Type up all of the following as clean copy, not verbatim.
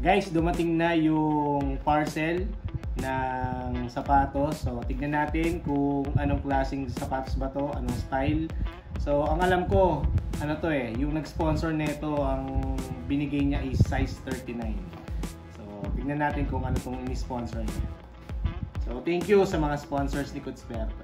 Guys, dumating na yung parcel ng sapatos. So, tignan natin kung anong klaseng sapatos ba to, anong style. So, ang alam ko, ano to yung nag-sponsor nito, ang binigay niya is size 39. So, tignan natin kung ano tong ini-sponsor niya. So, thank you sa mga sponsors ni Kutsberto.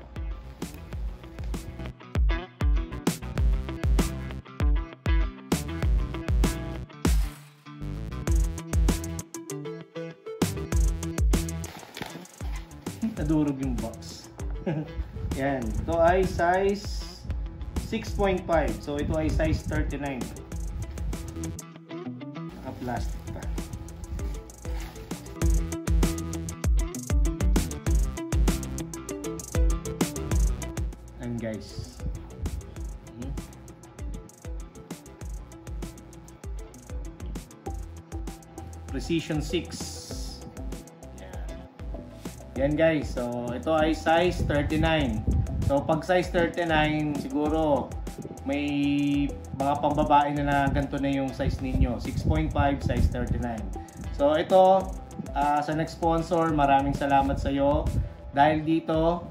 Nadurog yung box. Yan. Ito ay size 6.5. So, ito ay size 39. Naka-plastic pa. And guys. Precision 6. Yan guys, so ito ay size 39. So pag size 39, siguro may mga pambabae na ganito na yung size ninyo. 6.5, size 39. So ito, sa nag-sponsor, maraming salamat sa iyo. Dahil dito,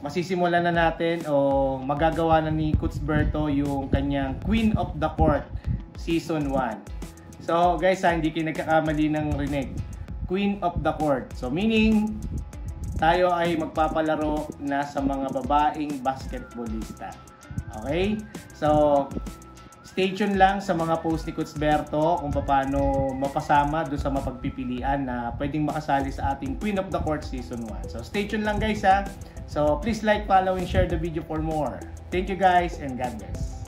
masisimulan na natin o magagawa na ni Kutsberto yung kanyang Queen of the Court Season 1. So guys, hindi kayo nagkakamali ng rinig. Queen of the Court. So meaning, tayo ay magpapalaro na sa mga babaeng basketballista. Okay? So, stay tuned lang sa mga post ni Kutsberto kung paano mapasama doon sa mapagpipilian na pwedeng makasali sa ating Queen of the Court Season 1. So, stay tuned lang guys ha. So, please like, follow, and share the video for more. Thank you guys and God bless.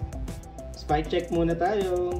Spy check muna tayo.